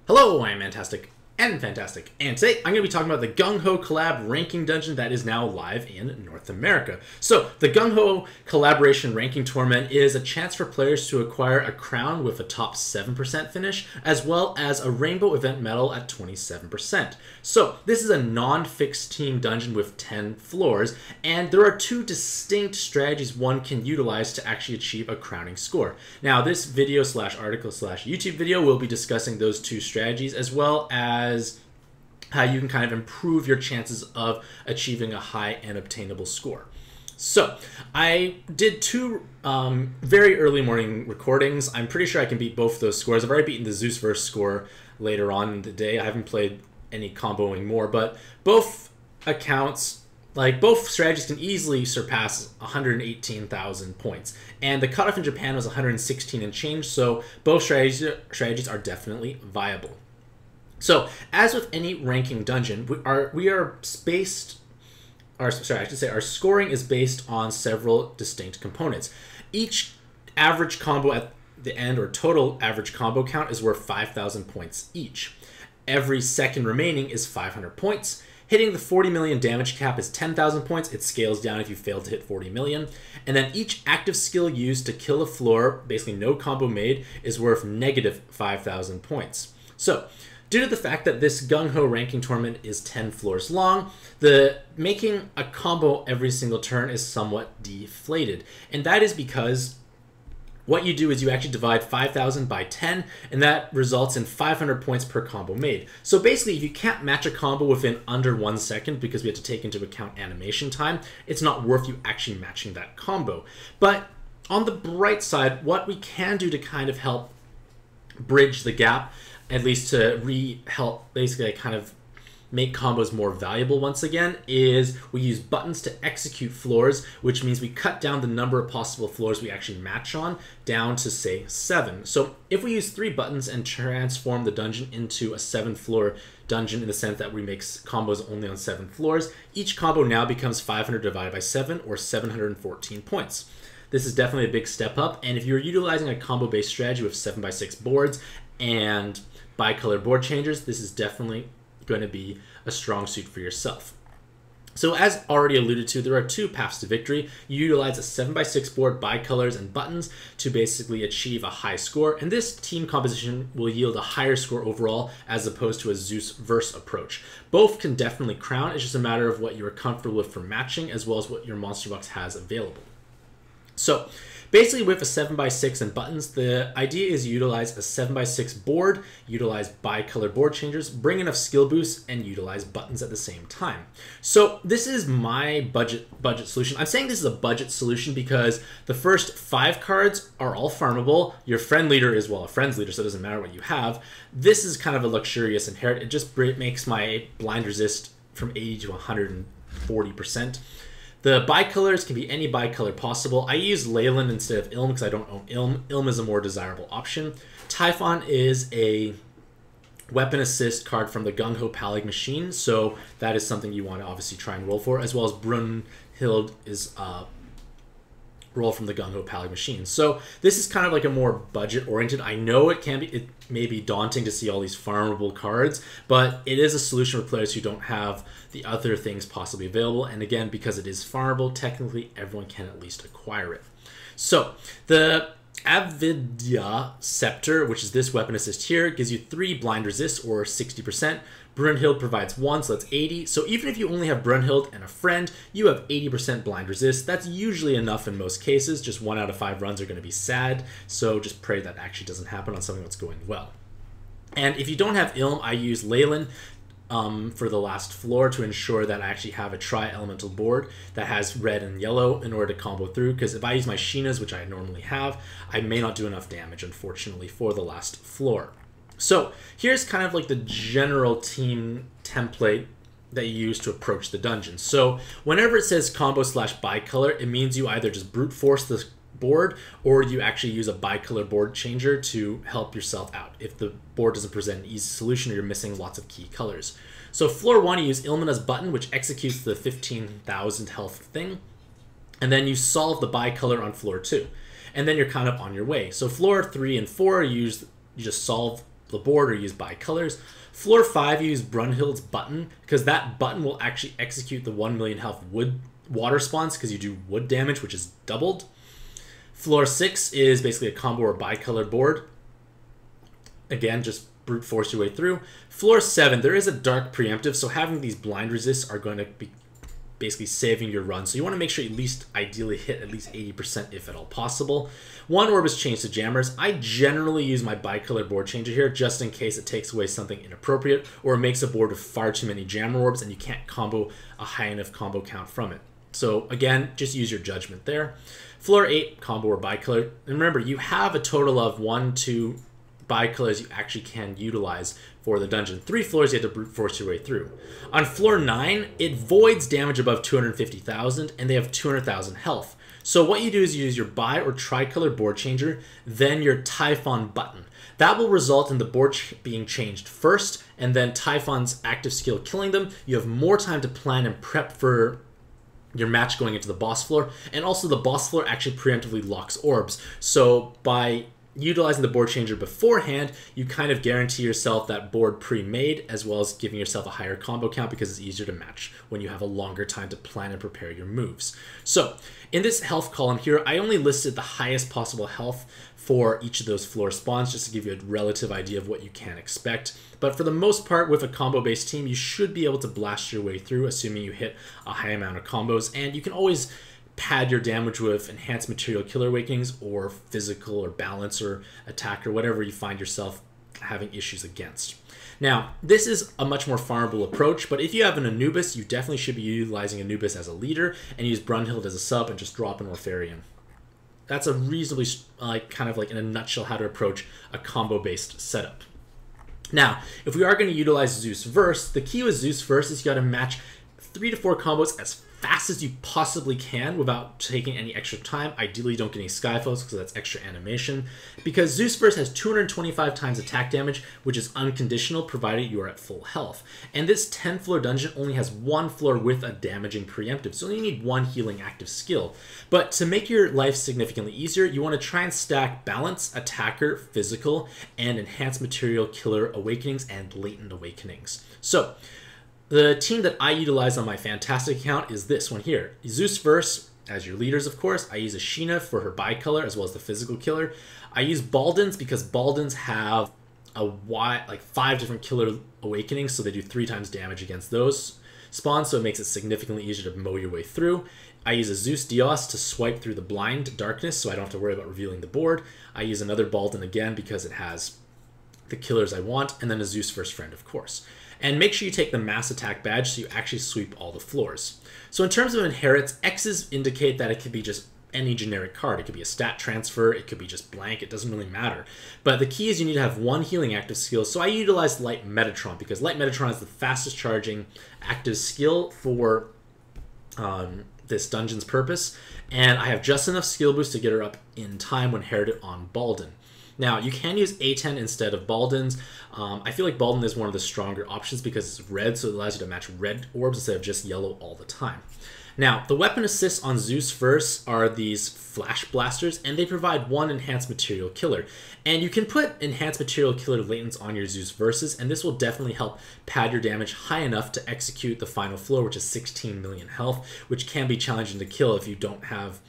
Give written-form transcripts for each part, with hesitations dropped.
Hello, I'm Mantastic and Fantastic, and today I'm going to be talking about the GungHo Collab ranking dungeon that is now live in North America. So, the GungHo Collaboration ranking tournament is a chance for players to acquire a crown with a top 7% finish, as well as a rainbow event medal at 27%. So, this is a non-fixed team dungeon with 10 floors, and there are two distinct strategies one can utilize to actually achieve a crowning score. Now, this video / article / YouTube video will be discussing those two strategies, as well as how you can kind of improve your chances of achieving a high and obtainable score. So, I did two very early morning recordings. I'm pretty sure I can beat both those scores. I've already beaten the Zeus verse score later on in the day. I haven't played any comboing more, but both accounts, like both strategies, can easily surpass 118,000 points. And the cutoff in Japan was 116 and change, so both strategies are definitely viable. So, as with any ranking dungeon, our scoring is based on several distinct components. Each average combo at the end, or total average combo count, is worth 5,000 points each. Every second remaining is 500 points. Hitting the 40 million damage cap is 10,000 points. It scales down if you fail to hit 40 million. And then each active skill used to kill a floor, basically no combo made, is worth negative 5,000 points. So, due to the fact that this GungHo ranking tournament is 10 floors long, making a combo every single turn is somewhat deflated. And that is because what you do is you actually divide 5,000 by 10, and that results in 500 points per combo made. So basically, if you can't match a combo within under 1 second, because we have to take into account animation time, it's not worth you actually matching that combo. But on the bright side, what we can do to kind of help bridge the gap, at least to help basically kind of make combos more valuable once again, is we use buttons to execute floors, which means we cut down the number of possible floors we actually match on down to, say, 7. So if we use 3 buttons and transform the dungeon into a 7-floor dungeon in the sense that we make combos only on 7 floors, each combo now becomes 500 divided by 7, or 714 points. This is definitely a big step up, and if you're utilizing a combo-based strategy with 7x6 boards and bicolor board changers, this is definitely going to be a strong suit for yourself. So as already alluded to, there are two paths to victory. You utilize a 7x6 board, bicolors, and buttons to basically achieve a high score, and this team composition will yield a higher score overall as opposed to a Zeus verse approach. Both can definitely crown, it's just a matter of what you are comfortable with for matching, as well as what your monster box has available. So, basically with a 7x6 and buttons, the idea is you utilize a 7x6 board, utilize bicolor board changers, bring enough skill boosts, and utilize buttons at the same time. So this is my budget solution. I'm saying this is a budget solution because the first 5 cards are all farmable. Your friend leader is, well, a friend's leader, so it doesn't matter what you have. This is kind of a luxurious inherit. It just makes my blind resist from 80 to 140%. The bicolors can be any bicolor possible. I use Leyland instead of Ilm because I don't own Ilm. Ilm is a more desirable option. Typhon is a weapon assist card from the GungHo Collab machine, so that is something you want to obviously try and roll for, as well as Brunhild is roll from the GungHo Collab machine. So this is kind of like a more budget-oriented. I know it may be daunting to see all these farmable cards, but it is a solution for players who don't have the other things possibly available. And again, because it is farmable, technically everyone can at least acquire it. So the Avidya Scepter, which is this weapon assist here, gives you 3 blind resist, or 60%. Brunhild provides 1, so that's 80. So even if you only have Brunhild and a friend, you have 80% blind resist. That's usually enough in most cases. Just 1 out of 5 runs are going to be sad, so just pray that actually doesn't happen on something that's going well. And if you don't have Ilm, I use Leyland for the last floor to ensure that I actually have a tri-elemental board that has red and yellow in order to combo through, because if I use my Sheenas, which I normally have, I may not do enough damage, unfortunately, for the last floor. So here's kind of like the general team template that you use to approach the dungeon. So whenever it says combo / bicolor, it means you either just brute force the board, or you actually use a bicolor board changer to help yourself out if the board doesn't present an easy solution or you're missing lots of key colors. So floor 1, you use Ilmina's button, which executes the 15,000 health thing, and then you solve the bicolor on floor 2, and then you're kind of on your way. So floor 3 and 4, you just solve the board or use bi-colors. Floor 5, you use Brunhild's button, because that button will actually execute the 1 million health water spawns, because you do wood damage, which is doubled. Floor 6 is basically a combo or bi-colored board. Again, just brute force your way through. Floor 7, there is a dark preemptive, so having these blind resists are going to be basically saving your run. So you want to make sure you at least ideally hit at least 80% if at all possible. One orb is changed to jammers. I generally use my bicolor board changer here just in case it takes away something inappropriate or it makes a board with far too many jammer orbs and you can't combo a high enough combo count from it. So again, just use your judgment there. Floor 8, combo or bicolor. And remember, you have a total of 1, 2 bicolors you actually can utilize for the dungeon. 3 floors you have to brute force your way through. On floor 9, it voids damage above 250,000 and they have 200,000 health. So what you do is you use your bi or tricolor board changer, then your Typhon button. That will result in the board being changed first and then Typhon's active skill killing them. You have more time to plan and prep for your match going into the boss floor, and also the boss floor actually preemptively locks orbs. So by utilizing the board changer beforehand, you kind of guarantee yourself that board pre-made, as well as giving yourself a higher combo count because it's easier to match when you have a longer time to plan and prepare your moves. So in this health column here, I only listed the highest possible health for each of those floor spawns just to give you a relative idea of what you can expect. But for the most part, with a combo-based team, you should be able to blast your way through, assuming you hit a high amount of combos, and you can always pad your damage with enhanced material killer awakenings or physical or balance or attack or whatever you find yourself having issues against. Now, this is a much more farmable approach, but if you have an Anubis, you definitely should be utilizing Anubis as a leader and use Brunhild as a sub and just drop an Orpharian. That's a reasonably, kind of like in a nutshell, how to approach a combo-based setup. Now, if we are going to utilize Zeus Verse, the key with Zeus Verse is you got to match 3 to 4 combos as fast as you possibly can without taking any extra time. Ideally, you don't get any Skyfalls because that's extra animation. Because Zeus Verse has 225 times attack damage, which is unconditional provided you are at full health. And this 10 floor dungeon only has 1 floor with a damaging preemptive, so you need 1 healing active skill. But to make your life significantly easier, you want to try and stack balance, attacker, physical, and enhanced material killer awakenings and latent awakenings. So the team that I utilize on my Mantastic account is this one here. Zeus Verse as your leaders, of course. I use Ashina for her bicolor as well as the physical killer. I use Baldens because Baldens have like 5 different killer awakenings, so they do 3 times damage against those spawns, so it makes it significantly easier to mow your way through. I use a Zeus Dios to swipe through the blind darkness, so I don't have to worry about revealing the board. I use another Balden again because it has the killers I want, and then a Zeus First Friend, of course. And make sure you take the mass attack badge so you actually sweep all the floors. So in terms of inherits, X's indicate that it could be just any generic card. It could be a stat transfer, it could be just blank, it doesn't really matter. But the key is you need to have 1 healing active skill. So I utilize Light Metatron because Light Metatron is the fastest charging active skill for this dungeon's purpose. And I have just enough skill boost to get her up in time when heralded on Balden. Now, you can use A10 instead of Baldens. I feel like Balden is one of the stronger options because it's red, so it allows you to match red orbs instead of just yellow all the time. Now, the weapon assists on Zeus Verse are these Flash Blasters, and they provide 1 Enhanced Material Killer. And you can put Enhanced Material Killer latents on your Zeus Verses, and this will definitely help pad your damage high enough to execute the final floor, which is 16 million health, which can be challenging to kill if you don't have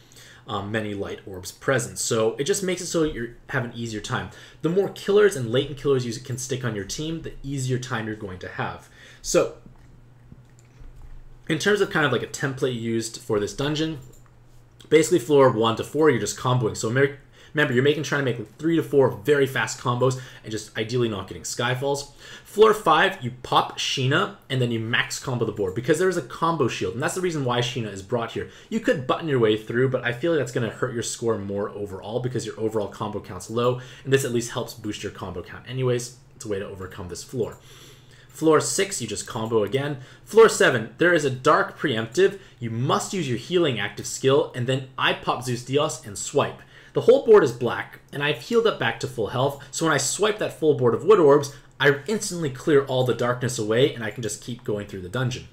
many light orbs present. So it just makes it so you have an easier time. The more killers and latent killers you can stick on your team, the easier time you're going to have. So in terms of kind of like a template used for this dungeon, basically floor 1 to 4, you're just comboing. So remember, you're trying to make 3 to 4 very fast combos and just ideally not getting Skyfalls. Floor 5, you pop Sheena and then you max combo the board because there's a combo shield, and that's the reason why Sheena is brought here. You could button your way through, but I feel like that's going to hurt your score more overall because your overall combo count's low, and this at least helps boost your combo count anyways. It's a way to overcome this floor. Floor 6, you just combo again. Floor 7, there is a dark preemptive. You must use your healing active skill, and then I pop Zeus Dios and swipe. The whole board is black, and I've healed up back to full health, so when I swipe that full board of wood orbs, I instantly clear all the darkness away, and I can just keep going through the dungeon.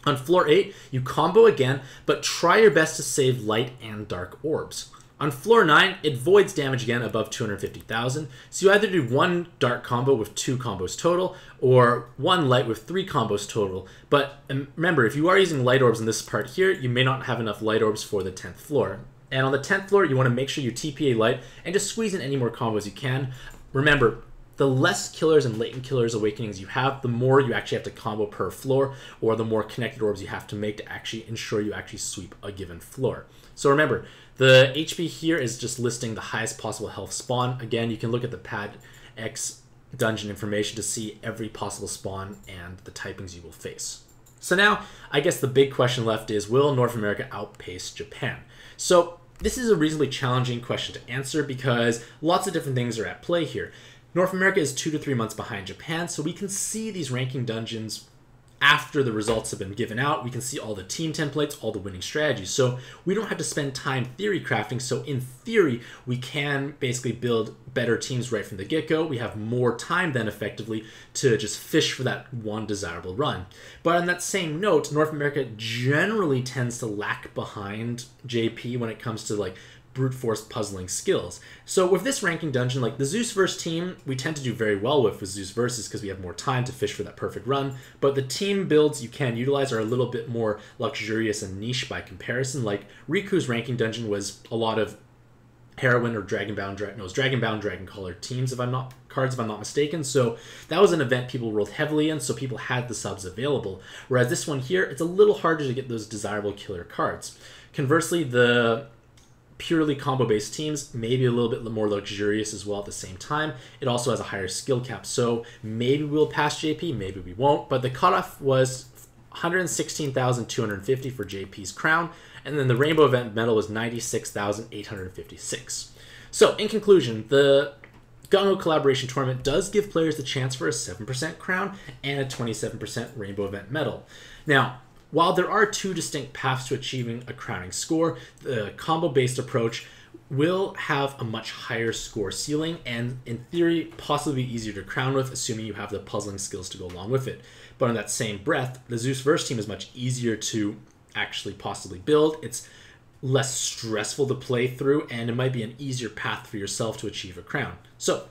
On floor 8, you combo again, but try your best to save light and dark orbs. On floor 9, it voids damage again above 250,000. So you either do one dark combo with 2 combos total, or one light with 3 combos total. But remember, if you are using light orbs in this part here, you may not have enough light orbs for the 10th floor. And on the 10th floor, you want to make sure you TPA light and just squeeze in any more combos you can. Remember, the less killers and latent killers awakenings you have, the more you actually have to combo per floor, or the more connected orbs you have to make to actually ensure you actually sweep a given floor. So remember, the HP here is just listing the highest possible health spawn. Again, you can look at the Pad X dungeon information to see every possible spawn and the typings you will face. So now, I guess the big question left is, will North America outpace Japan? So this is a reasonably challenging question to answer because lots of different things are at play here. North America is 2 to 3 months behind Japan, so we can see these ranking dungeons after the results have been given out. We can see all the team templates, all the winning strategies. So we don't have to spend time theory crafting. So in theory, we can basically build better teams right from the get-go. We have more time then effectively to just fish for that one desirable run. But on that same note, North America generally tends to lag behind JP when it comes to like brute force puzzling skills. So with this ranking dungeon, like the Zeus verse team, we tend to do very well with Zeus versus because we have more time to fish for that perfect run. But the team builds you can utilize are a little bit more luxurious and niche by comparison. Like Riku's ranking dungeon was a lot of heroine or dragon-bound, dragon collar teams if I'm not mistaken. So that was an event people rolled heavily in, so people had the subs available. Whereas this one here, it's a little harder to get those desirable killer cards. Conversely, the purely combo-based teams may be a little bit more luxurious as well at the same time. It also has a higher skill cap, so maybe we'll pass JP, maybe we won't, but the cutoff was 116,250 for JP's crown, and then the Rainbow Event medal was 96,856. So, in conclusion, the GungHo Collaboration Tournament does give players the chance for a 7% crown and a 27% Rainbow Event medal. Now, while there are 2 distinct paths to achieving a crowning score, the combo-based approach will have a much higher score ceiling and, in theory, possibly be easier to crown with, assuming you have the puzzling skills to go along with it. But in that same breath, the Zeus verse team is much easier to actually possibly build. It's less stressful to play through, and it might be an easier path for yourself to achieve a crown. So,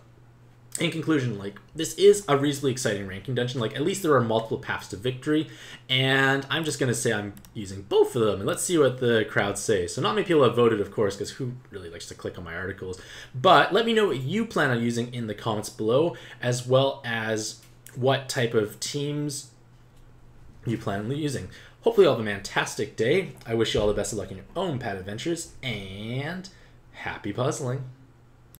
in conclusion, like, this is a reasonably exciting ranking dungeon. Like, at least there are multiple paths to victory, and I'm just going to say I'm using both of them, and let's see what the crowd say. So not many people have voted, of course, because who really likes to click on my articles? But let me know what you plan on using in the comments below, as well as what type of teams you plan on using. Hopefully you'll have a fantastic day. I wish you all the best of luck in your own pad adventures, and happy puzzling.